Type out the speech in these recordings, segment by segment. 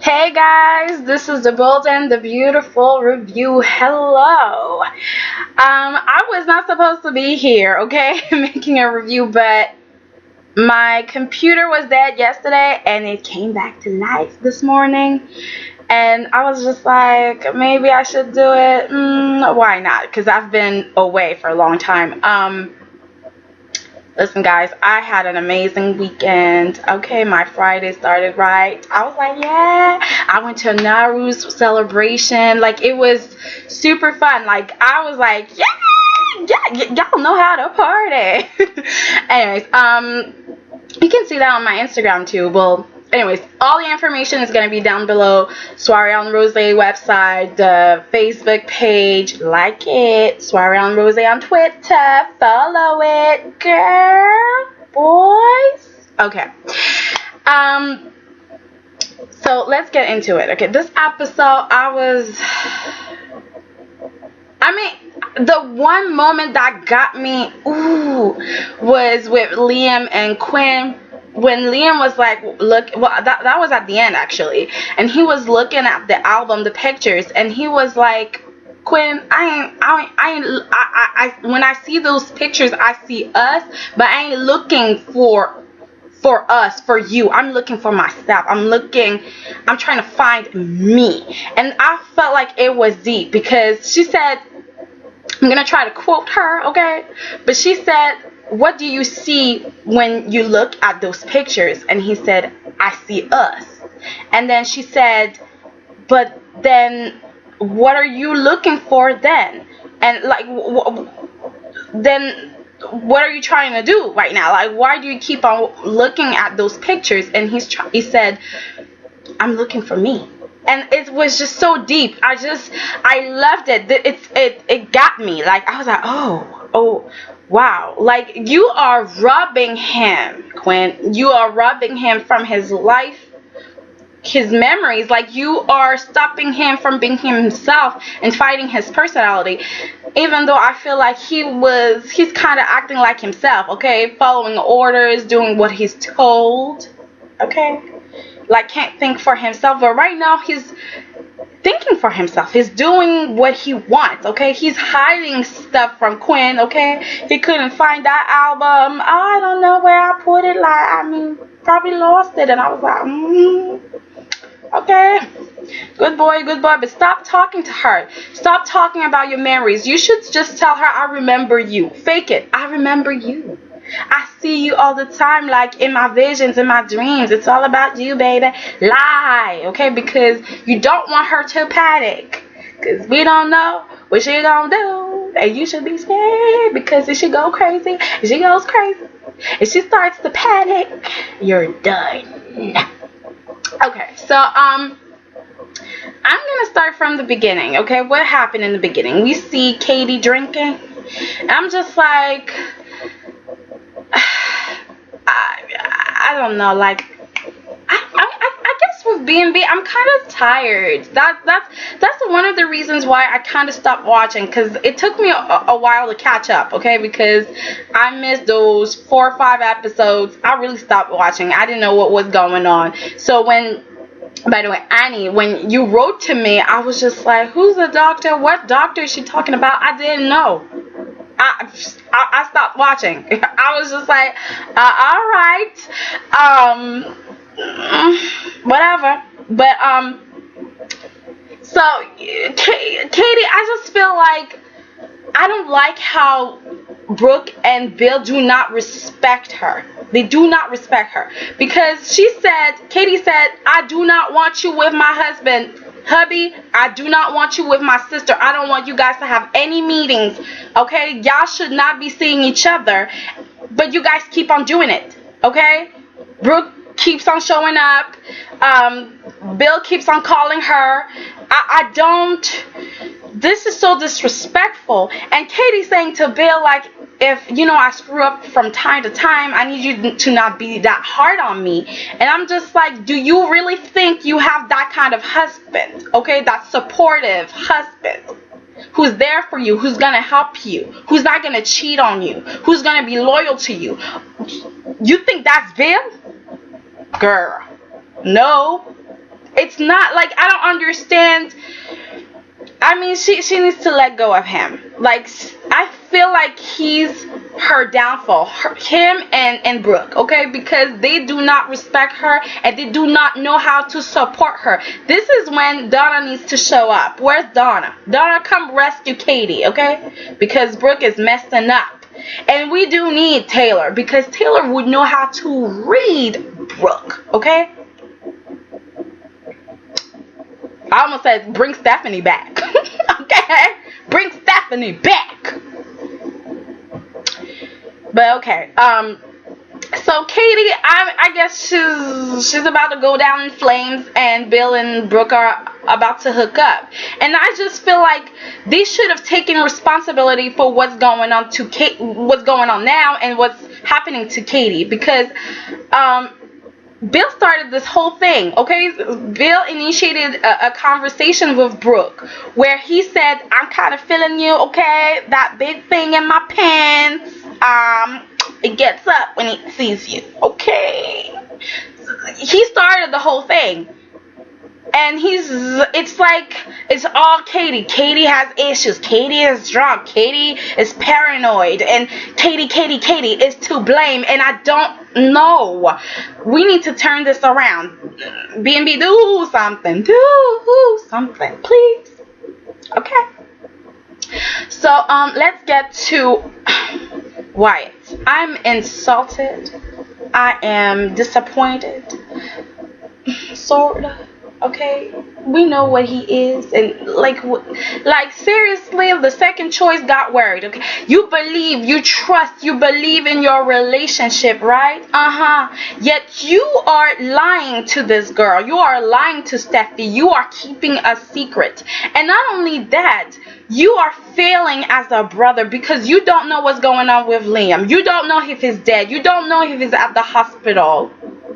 Hey guys, this is the Bold and the Beautiful review. Hello. I was not supposed to be here, okay, making a review, but my computer was dead yesterday and it came back to life this morning. And I was just like, maybe I should do it. Why not? Because I've been away for a long time. Listen, guys, I had an amazing weekend. Okay, my Friday started right. I was like, yeah. I went to a Naru's celebration. Like, it was super fun. Like, I was like, yeah, y'all know how to party. Anyways, you can see that on my Instagram too. Well, anyways, all the information is going to be down below. Soiree on Rose website, the Facebook page, like it. Soiree on Rose on Twitter, follow it, girl, boys. Okay. So let's get into it. Okay, this episode, the one moment that got me, was with Liam and Quinn. When Liam was like, that was at the end actually, and he was looking at the album, the pictures, and he was like, Quinn, when I see those pictures, I see us, but I ain't looking for us, for you. I'm looking for myself. I'm trying to find me. And I felt like it was deep because she said, I'm gonna try to quote her, okay? But she said, what do you see when you look at those pictures? And he said, I see us. And then she said, but then what are you looking for then? And like, then what are you trying to do right now? Like, why do you keep on looking at those pictures? And he said, I'm looking for me. And it was just so deep. I loved it. It got me. Like, I was like, oh, wow. Like, you are robbing him, Quinn. You are robbing him from his life, his memories. Like, you are stopping him from being himself and fighting his personality. Even though I feel like he's kind of acting like himself, okay? Following orders, doing what he's told, okay? Like, can't think for himself. But right now, he's thinking for himself. He's doing what he wants, okay? He's hiding stuff from Quinn, okay? He couldn't find that album. I don't know where I put it. Like, probably lost it. And I was like, okay. Good boy. But stop talking to her. Stop talking about your memories. You should just tell her, I remember you. Fake it. I remember you. I see you all the time, like in my visions, in my dreams. It's all about you, baby. Lie, okay? Because you don't want her to panic. Because we don't know what she gonna do. And you should be scared. Because if she goes crazy, if she starts to panic, you're done. Okay, so, I'm gonna start from the beginning, okay? What happened in the beginning? We see Katie drinking. And I'm just like, I don't know, like, I guess with B&B, I'm kind of tired. That's one of the reasons why I kind of stopped watching, because it took me a while to catch up, okay, because I missed those 4 or 5 episodes. I really stopped watching. I didn't know what was going on. So by the way, Annie, when you wrote to me, I was just like, who's the doctor? What doctor is she talking about? I didn't know. I stopped watching. I was just like, alright, whatever. But, so, Katie, I just feel like, I don't like how Brooke and Bill do not respect her. They do not respect her. Because Katie said, I do not want you with my husband. Hubby, I do not want you with my sister. I don't want you guys to have any meetings. Okay? Y'all should not be seeing each other. But you guys keep on doing it. Okay? Brooke keeps on showing up. Bill keeps on calling her. I don't... This is so disrespectful. And Katie's saying to Bill, like, if, I screw up from time to time, I need you to not be that hard on me. And I'm just like, do you really think you have that kind of husband? Okay, that supportive husband who's there for you, who's going to help you, who's not going to cheat on you, who's going to be loyal to you. You think that's Bill? Girl, no. It's not like, I don't understand. I mean, she needs to let go of him. Like, I feel like he's her downfall. Him and Brooke, okay? Because they do not respect her and they do not know how to support her. This is when Donna needs to show up. Where's Donna? Donna, come rescue Katie, okay? Because Brooke is messing up. And we do need Taylor, because Taylor would know how to read Brooke, okay? I almost said bring Stephanie back. Okay? Bring Stephanie back. But okay. So Katie, I guess she's about to go down in flames, and Bill and Brooke are about to hook up. And I just feel like they should have taken responsibility for what's going on what's going on now and what's happening to Katie, because Bill started this whole thing, okay? Bill initiated a conversation with Brooke where he said, I'm kind of feeling you, okay? That big thing in my pants, it gets up when it sees you, okay? He started the whole thing. And it's like, it's all Katie. Katie has issues. Katie is drunk. Katie is paranoid. And Katie is to blame. And I don't know. We need to turn this around. B&B, do something. Do something, please. Okay. So, let's get to Wyatt. I'm insulted. I am disappointed. Sort of. Okay, we know what he is, and like seriously, the second choice got worried. Okay, you believe, you trust, you believe in your relationship, right? Yet you are lying to this girl. You are lying to Steffi. You are keeping a secret, and not only that, you are failing as a brother because you don't know what's going on with Liam. You don't know if he's dead. You don't know if he's at the hospital.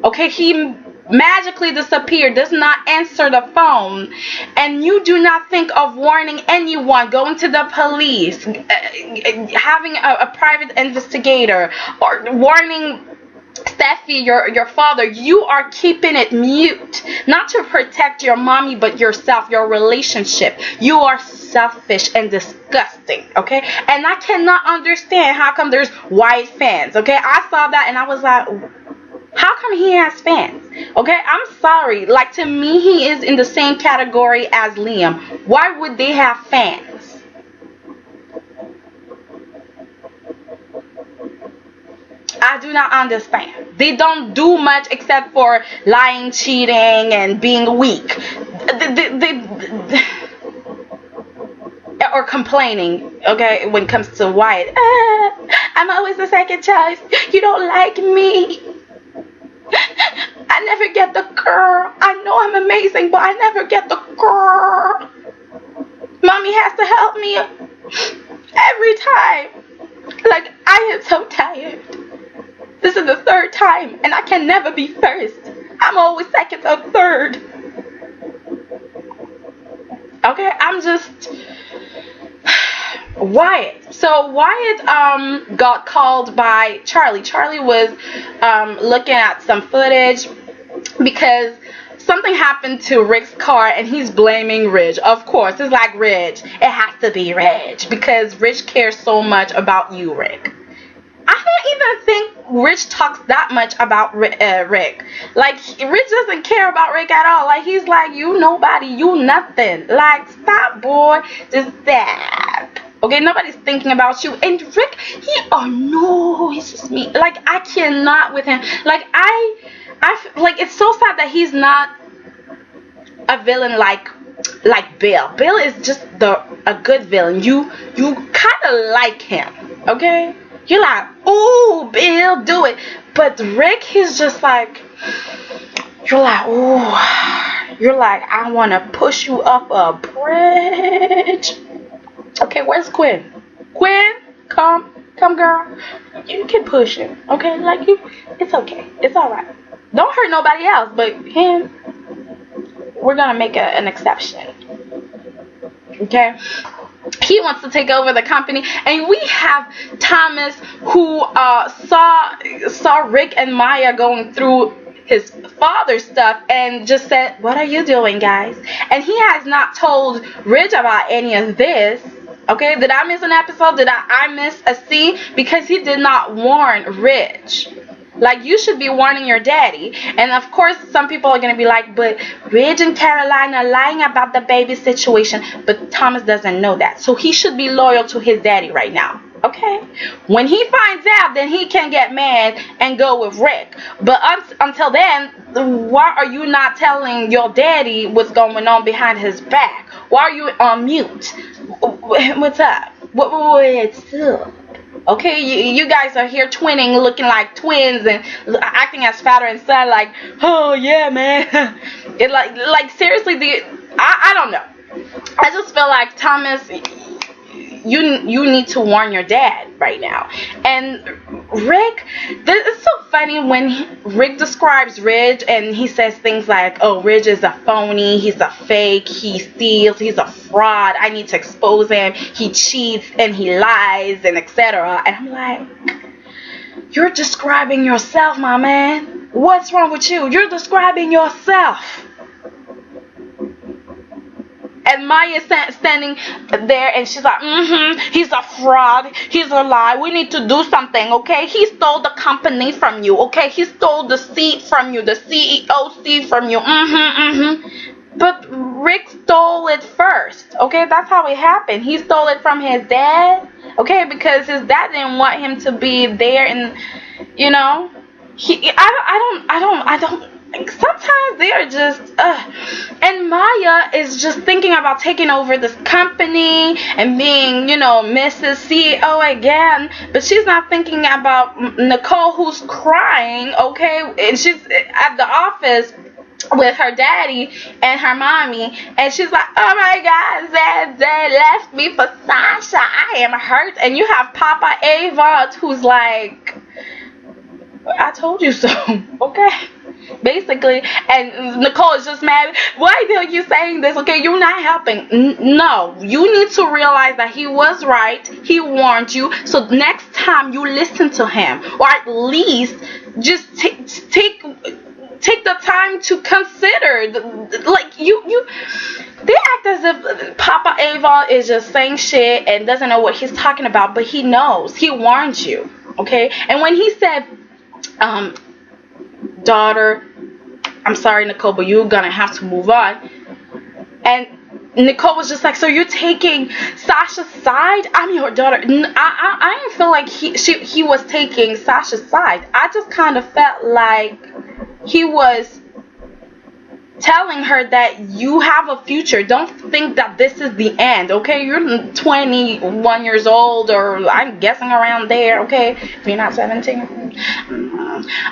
Okay, he magically disappeared, does not answer the phone, and you do not think of warning anyone, going to the police, having a private investigator, or warning Steffi, your father. You are keeping it mute, not to protect your mommy, but yourself, your relationship. You are selfish and disgusting, okay? And I cannot understand how come there's Wyatt fans, okay? I saw that and I was like, how come he has fans? Okay, I'm sorry. Like, to me, he is in the same category as Liam. Why would they have fans? I do not understand. They don't do much except for lying, cheating, and being weak. Or complaining, okay, when it comes to Wyatt. I'm always the second choice. You don't like me. I never get the girl. I know I'm amazing, but I never get the girl. Mommy has to help me every time. Like, I am so tired. This is the third time, and I can never be first. I'm always second or third. Okay, I'm just... Wyatt. So Wyatt got called by Charlie. Charlie was looking at some footage because something happened to Rick's car and he's blaming Ridge. Of course, it's like, Ridge. It has to be Ridge because Ridge cares so much about you, Rick. I don't even think Rich talks that much about Rick. Like, Rich doesn't care about Rick at all. Like, he's like, you nobody, you nothing. Like, stop, boy. Just stop. Okay, nobody's thinking about you. And Rick, he's just me. Like, I cannot with him. Like, like, it's so sad that he's not a villain like Bill. Bill is just a good villain. You kind of like him, okay? You're like, ooh, Bill, do it. But Rick, he's just like, you're like, ooh. You're like, I want to push you up a bridge. Okay, where's Quinn? Quinn, come, girl. You can push him, okay? Like, it's okay. It's all right. Don't hurt nobody else, but him, we're going to make an exception. Okay? He wants to take over the company, and we have Thomas, who saw Rick and Maya going through his father's stuff and just said, what are you doing, guys? And he has not told Ridge about any of this. Okay, did I miss an episode? Did I miss a scene? Because he did not warn Ridge. Like, you should be warning your daddy. And of course, some people are going to be like, but Ridge and Caroline are lying about the baby situation. But Thomas doesn't know that. So he should be loyal to his daddy right now. Okay? When he finds out, then he can get mad and go with Rick. But until then, why are you not telling your daddy what's going on behind his back? Why are you on mute? What's up? What's up? Okay, you guys are here twinning, looking like twins and acting as father and son. Like, oh yeah, man. It like seriously, I don't know. I just feel like Thomas, you need to warn your dad right now. And Rick, it's so funny when Rick describes Ridge and he says things like, oh, Ridge is a phony, he's a fake, he steals, he's a fraud, I need to expose him, he cheats and he lies and etc. And I'm like, you're describing yourself, my man. What's wrong with you? You're describing yourself. And Maya's standing there and she's like, he's a fraud, he's a lie, we need to do something, okay? He stole the company from you, okay? He stole the seat from you, the CEO seat from you, But Rick stole it first, okay? That's how it happened. He stole it from his dad, okay? Because his dad didn't want him to be there and, you know, I don't. Sometimes they are just, and Maya is just thinking about taking over this company and being, you know, Mrs. CEO again, but she's not thinking about Nicole, who's crying, okay, and she's at the office with her daddy and her mommy, and she's like, oh my God, they left me for Sasha, I am hurt. And you have Papa Avon, who's like, I told you so, okay? Basically, and Nicole is just mad. Why are you saying this? Okay, you're not helping. No, you need to realize that he was right. He warned you. So next time you listen to him, or at least just take the time to consider. They act as if Papa Avon is just saying shit and doesn't know what he's talking about, but he knows. He warned you. Okay, and when he said, daughter, I'm sorry, Nicole, but you're gonna have to move on. And Nicole was just like, so you're taking Sasha's side? I'm your daughter. I didn't feel like he was taking Sasha's side. I just kind of felt like he was telling her that you have a future. Don't think that this is the end, okay? You're 21 years old, or I'm guessing around there, okay? If you're not 17.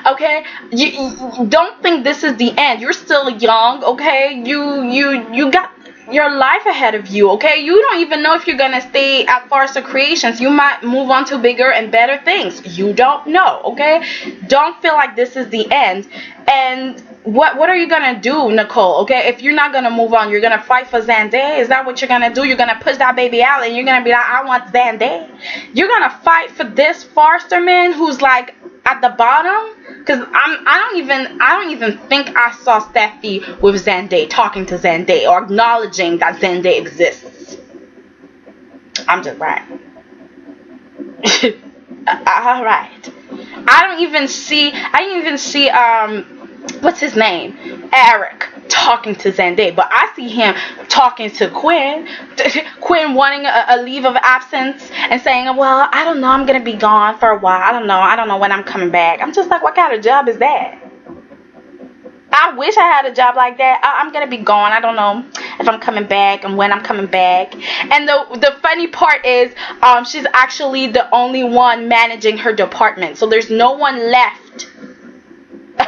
Okay? You don't think this is the end. You're still young, okay? You got your life ahead of you, okay? You don't even know if you're gonna stay at Farsa Creations. You might move on to bigger and better things. You don't know, okay? Don't feel like this is the end. And what are you gonna do, Nicole? Okay, if you're not gonna move on, you're gonna fight for Zandé. Is that what you're gonna do? You're gonna push that baby out and you're gonna be like, I want Zandé. You're gonna fight for this Farsterman who's like at the bottom? Because I don't even think I saw Steffi with Zandé, talking to Zandé or acknowledging that Zandé exists. I'm just right. All right. I didn't even see what's his name? Eric talking to Zandé, but I see him talking to Quinn. Quinn wanting a leave of absence and saying, well, I don't know, I'm gonna be gone for a while. I don't know when I'm coming back. I'm just like, what kind of job is that? I wish I had a job like that. I'm gonna be gone. I don't know if I'm coming back and when I'm coming back. And the funny part is, she's actually the only one managing her department. So there's no one left,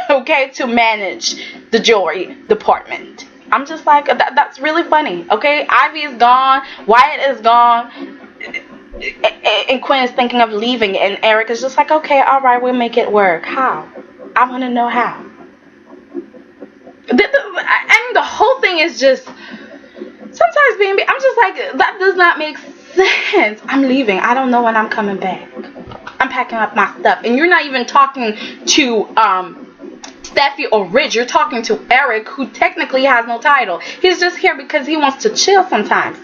okay, to manage the jewelry department. I'm just like, that's really funny, okay? Ivy is gone. Wyatt is gone. And Quinn is thinking of leaving. And Eric is just like, okay, all right, we'll make it work. How? I want to know how. And the whole thing is just, sometimes I'm just like, that does not make sense. I'm leaving. I don't know when I'm coming back. I'm packing up my stuff. And you're not even talking to Steffi or Ridge. You're talking to Eric, who technically has no title. He's just here because he wants to chill sometimes.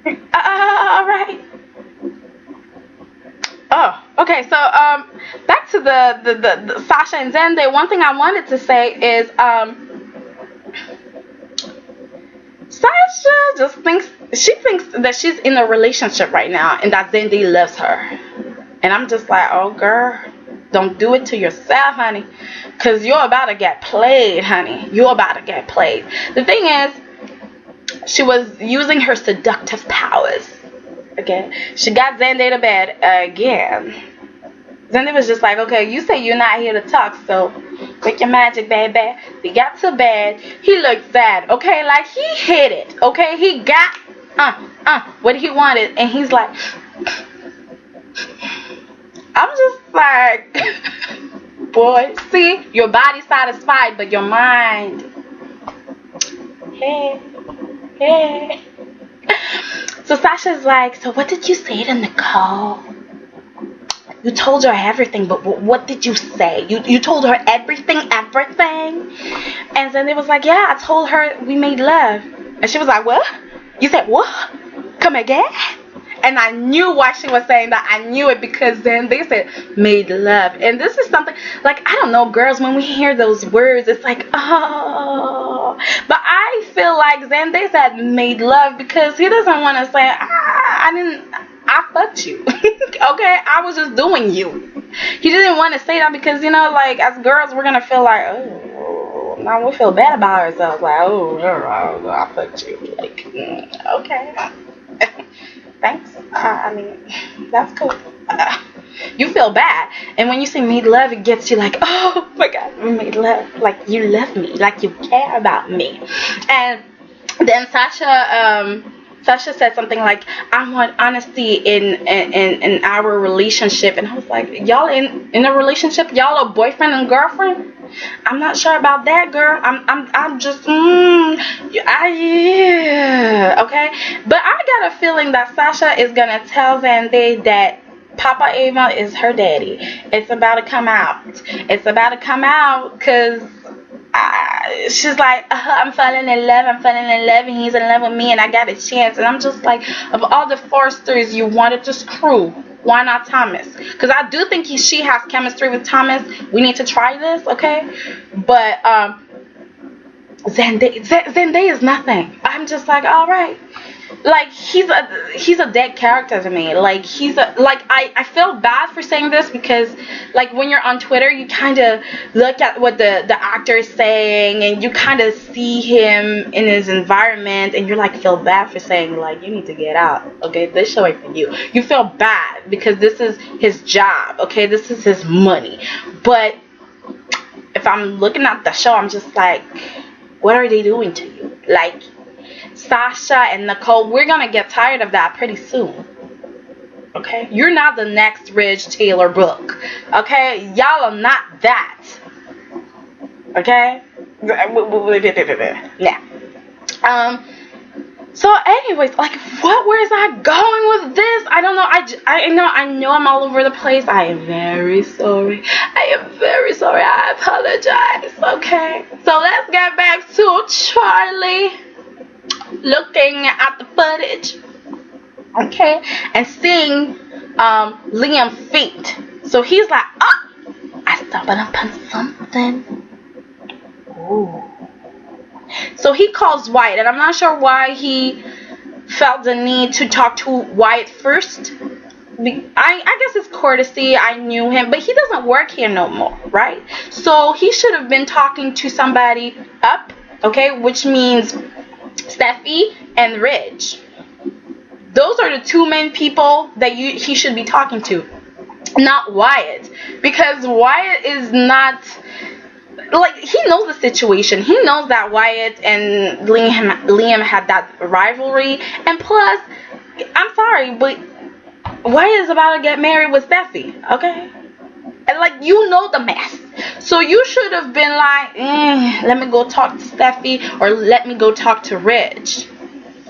All right. Oh, okay. So back to the Sasha and Zende. One thing I wanted to say is Sasha just thinks that she's in a relationship right now and that Zende loves her. And I'm just like, oh girl, don't do it to yourself, honey, because you're about to get played, honey. You're about to get played. The thing is, she was using her seductive powers. Okay, she got Zende to bed again. Zende was just like, okay, you say you're not here to talk, so make your magic, baby. They got to bed. He looked sad, okay, like he hit it, okay. He got what he wanted, and he's like, I'm just like, boy, see, your body's satisfied, but your mind, hey. So Sasha's like, so what did you say to Nicole? You told her everything, but what did you say? You told her everything? And then it was like, yeah, I told her we made love. And she was like, what? You said what? Come again? And I knew why she was saying that. I knew it because then they said made love. And this is something, like, I don't know, girls, when we hear those words, it's like, oh. But I feel like Zende said made love because he doesn't want to say, I fucked you. Okay? I was just doing you. He didn't want to say that because, you know, like, as girls, we're going to feel like, oh, now we feel bad about ourselves. Like, oh, I fucked you. Like, okay. Thanks. I mean, that's cool. You feel bad. And when you say made love, it gets you like, oh my God, we made love. Like, you love me. Like, you care about me. And then Sasha said something like, I want honesty in our relationship. And I was like, y'all in a relationship? Y'all a boyfriend and girlfriend? I'm not sure about that, girl. I'm just yeah, okay. But I got a feeling that Sasha is gonna tell Zende that Papa Ava is her daddy. It's about to come out. It's about to come out because she's like, I'm falling in love, and he's in love with me, and I got a chance. And I'm just like, of all the Forsters you wanted to screw, why not Thomas? Because I do think she has chemistry with Thomas. We need to try this, okay? But Zende is nothing. I'm just like, all right. Like, he's a dead character to me. Like, I feel bad for saying this because, like, when you're on Twitter, you kind of look at what the actor is saying and you kind of see him in his environment and you're like, feel bad for saying, like, you need to get out, okay? This show ain't for you. You feel bad because this is his job, okay? This is his money. But if I'm looking at the show, I'm just like, what are they doing to you? Like, Sasha and Nicole, we're gonna get tired of that pretty soon. Okay? You're not the next Ridge Taylor Book. Okay? Y'all are not that. Okay? Yeah. So anyways, like, where is I going with this? I don't know. I know I'm all over the place. I am very sorry. I apologize. Okay? So let's get back to Charlie looking at the footage, okay, and seeing Liam's feet. So he's like, oh, I stumbled upon something. Ooh. So he calls Wyatt, and I'm not sure why he felt the need to talk to Wyatt first. I guess it's courtesy. I knew him, but he doesn't work here no more, right? So he should have been talking to somebody up, okay, which means Steffi and Ridge. Those are the two main people that he should be talking to, not Wyatt, because Wyatt is not, like, he knows the situation. He knows that Wyatt and Liam had that rivalry, and plus, I'm sorry, but Wyatt is about to get married with Steffi, okay? And, like, you know the mess. So you should have been like, let me go talk to Steffi, or let me go talk to Ridge.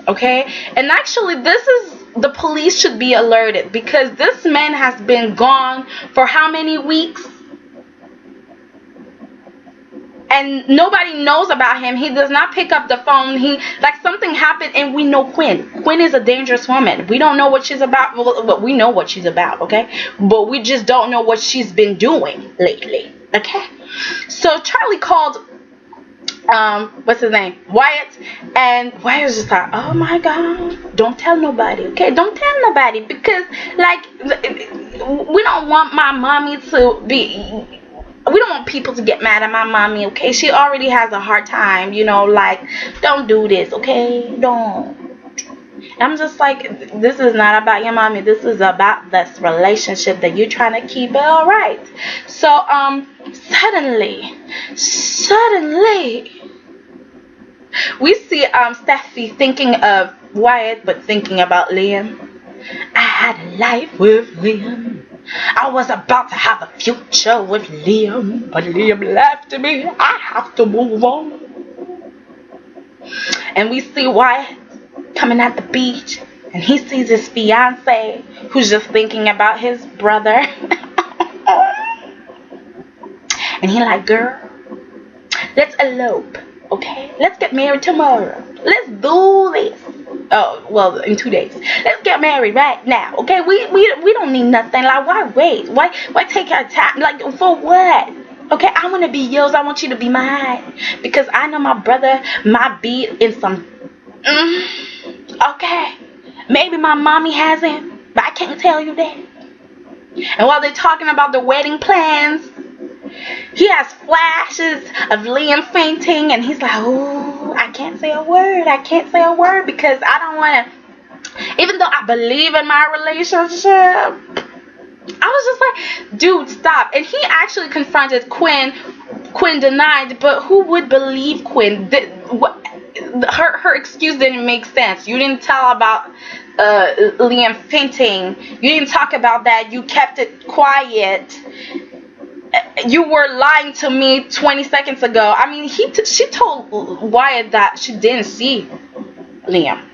Okay? And actually, the police should be alerted because this man has been gone for how many weeks? and nobody knows about him. He does not pick up the phone. He, like, something happened, and we know Quinn is a dangerous woman. We don't know what she's about, but we know what she's about, okay? But we just don't know what she's been doing lately, okay? So Charlie called what's his name, Wyatt, and Wyatt was just like, oh my god, don't tell nobody, okay? Don't tell nobody, because, like, we don't want my mommy to be, we don't want people to get mad at my mommy, okay? She already has a hard time, you know, like, don't do this, okay? Don't. I'm just like, this is not about your mommy. This is about this relationship that you're trying to keep it all right. So, suddenly, we see Steffi thinking of Wyatt, but thinking about Liam. I had a life with Liam. I was about to have a future with Liam, but Liam left me. I have to move on. And we see Wyatt coming at the beach, and he sees his fiance, who's just thinking about his brother. And he like, girl, let's elope, okay? Let's get married tomorrow. Let's do this. Oh, well, in 2 days. Let's get married right now, okay? We don't need nothing. Like, why wait? Why take our time? Like, for what? Okay, I want to be yours. I want you to be mine, because I know my brother might be in some. Okay, maybe my mommy has him, but I can't tell you that. And while they're talking about the wedding plans, he has flashes of Liam fainting, and he's like, oh, I can't say a word. I can't say a word because I don't want to, even though I believe in my relationship. I was just like, dude, stop. And he actually confronted Quinn. Quinn denied, but who would believe Quinn? Her excuse didn't make sense. You didn't tell about Liam fainting. You didn't talk about that. You kept it quiet. You were lying to me 20 seconds ago. I mean, she told Wyatt that she didn't see Liam.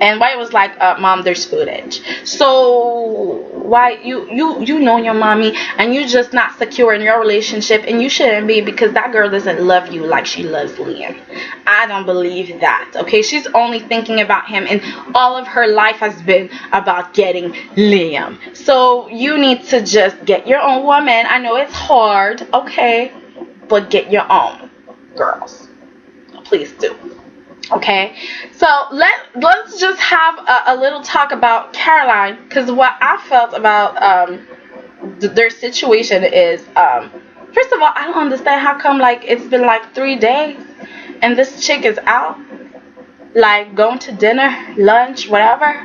And Wyatt was like, Mom, there's footage. So why you know your mommy, and you're just not secure in your relationship, and you shouldn't be, because that girl doesn't love you like she loves Liam. I don't believe that, okay? She's only thinking about him, and all of her life has been about getting Liam. So you need to just get your own woman. I know it's hard, okay? But get your own, girls. Please do. Okay, so let's just have a little talk about Caroline, because what I felt about their situation is, first of all, I don't understand how come, like, it's been like 3 days and this chick is out, like, going to dinner, lunch, whatever.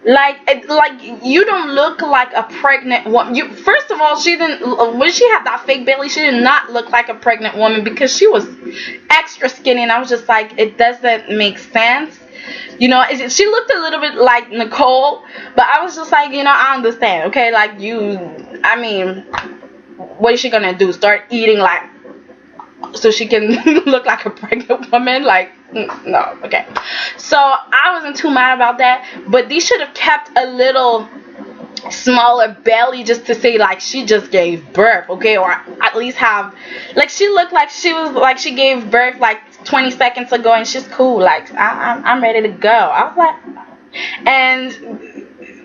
Like you don't look like a pregnant woman. First of all, she didn't, when she had that fake belly, she did not look like a pregnant woman, because she was extra skinny, and I was just like, it doesn't make sense. You know, she looked a little bit like Nicole, but I was just like, you know, I understand, okay? Like, I mean, what is she gonna do? Start eating, like, so she can look like a pregnant woman? Like, no, okay. So I wasn't too mad about that, but they should have kept a little smaller belly, just to say, like, she just gave birth, okay? Or at least have, like, she looked like she gave birth like 20 seconds ago, and she's cool. Like, I'm ready to go. I was like, and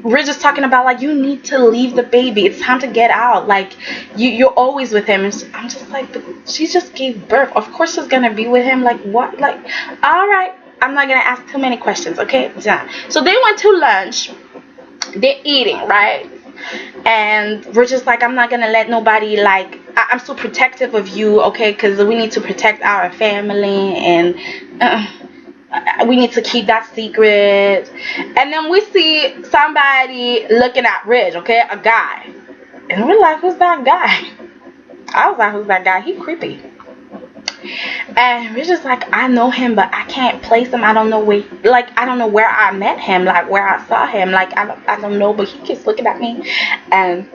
we're just talking about, like, you need to leave the baby. It's time to get out. Like, you're always with him. And I'm just like, but she just gave birth. Of course she's gonna be with him. Like, what? Like, all right. I'm not gonna ask too many questions, okay? Done. So they went to lunch. They're eating, right? And we're just like, I'm not gonna let nobody, like, I'm so protective of you, okay? Because we need to protect our family, and we need to keep that secret. And then we see somebody looking at Ridge, okay? A guy. And we're like, who's that guy? I was like, who's that guy? He creepy. And we're just like, I know him, but I can't place him. I don't know where I met him, like, where I saw him. Like, I don't know, but he keeps looking at me. And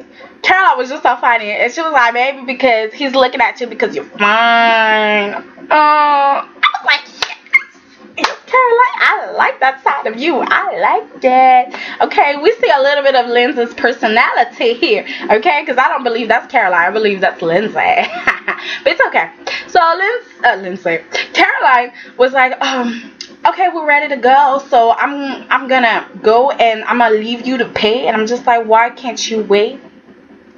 Caroline was just so funny. And she was like, maybe because he's looking at you because you're fine. I was like, yes, Caroline. I like that side of you. I like that. Okay, we see a little bit of Lindsay's personality here. Okay, because I don't believe that's Caroline. I believe that's Lindsay. But it's okay. So Lindsay, Caroline was like, okay, we're ready to go. So I'm gonna go and I'm gonna leave you to pay. And I'm just like, why can't you wait?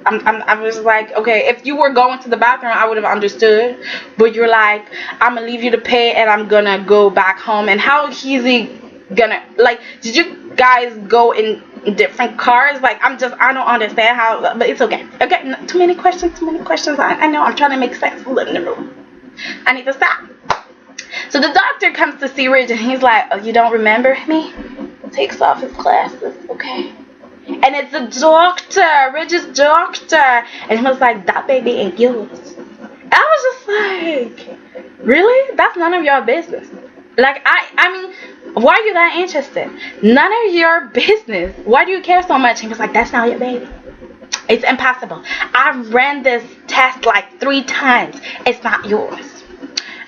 I was like, okay, if you were going to the bathroom, I would have understood. But you're like, I'm gonna leave you to pay and I'm gonna go back home. And how easy gonna, like, did you guys go in different cars? Like, I don't understand how, but it's okay. Okay, too many questions. I know, I'm trying to make sense. I need to stop. So the doctor comes to see Ridge and he's like, oh, you don't remember me? Takes off his glasses, okay. And it's a doctor, Ridge's doctor. And he was like, that baby ain't yours. And I was just like, really? That's none of your business. Like, I mean, why are you that interested? None of your business. Why do you care so much? And he was like, that's not your baby. It's impossible. I ran this test like 3 times. It's not yours.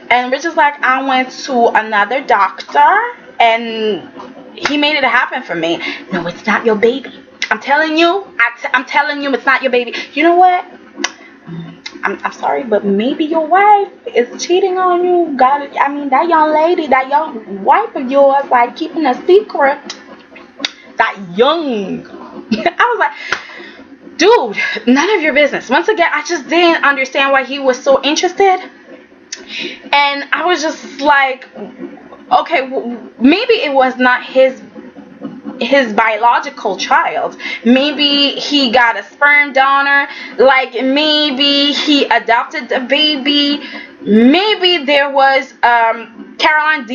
And Ridge is like, I went to another doctor and he made it happen for me. No, it's not your baby. I'm telling you, I'm telling you, it's not your baby. You know what? I'm sorry, but maybe your wife is cheating on you. I mean, that young lady, that young wife of yours, like keeping a secret. That young. I was like, dude, none of your business. Once again, I just didn't understand why he was so interested. And I was just like, okay, maybe it was not his biological child. Maybe he got a sperm donor. Like, maybe he adopted the baby. Maybe there was Caroline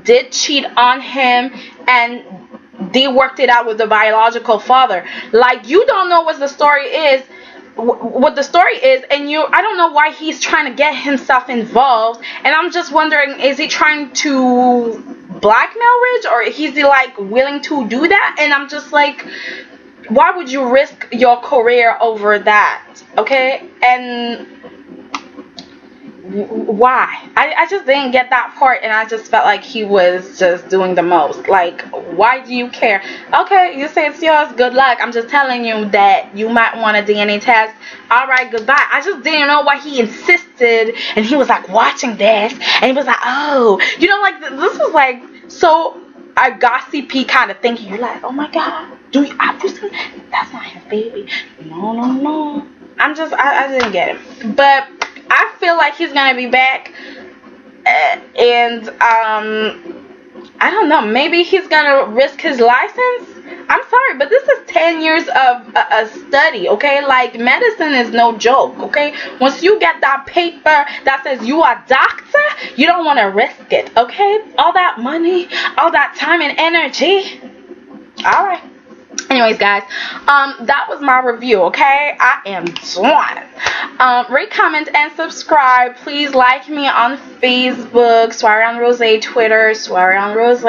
did cheat on him and they worked it out with the biological father. Like, you don't know what the story is, and I don't know why he's trying to get himself involved. And I'm just wondering, is he trying to blackmail Ridge, or is he like willing to do that? And I'm just like, why would you risk your career over that? Okay? And why? I just didn't get that part, and I just felt like he was just doing the most. Like, why do you care? Okay, you say it's yours, good luck. I'm just telling you that you might want a DNA test. Alright, goodbye. I just didn't know why he insisted, and he was like watching this, and he was like, oh, you know, like, this was like so a gossipy kind of thing. You're like, oh my god, have you seen? That's not his baby. No. I didn't get it. But I feel like he's gonna be back, and I don't know, maybe he's gonna risk his license. I'm sorry, but this is 10 years of a study, okay? Like, medicine is no joke, okay? Once you get that paper that says you are a doctor, you don't want to risk it, okay? All that money, all that time and energy. All right. Anyways, guys, that was my review, okay? I am done. Rate, comment, and subscribe. Please like me on Facebook, Soiree on Rose, Twitter, Soiree on Rose.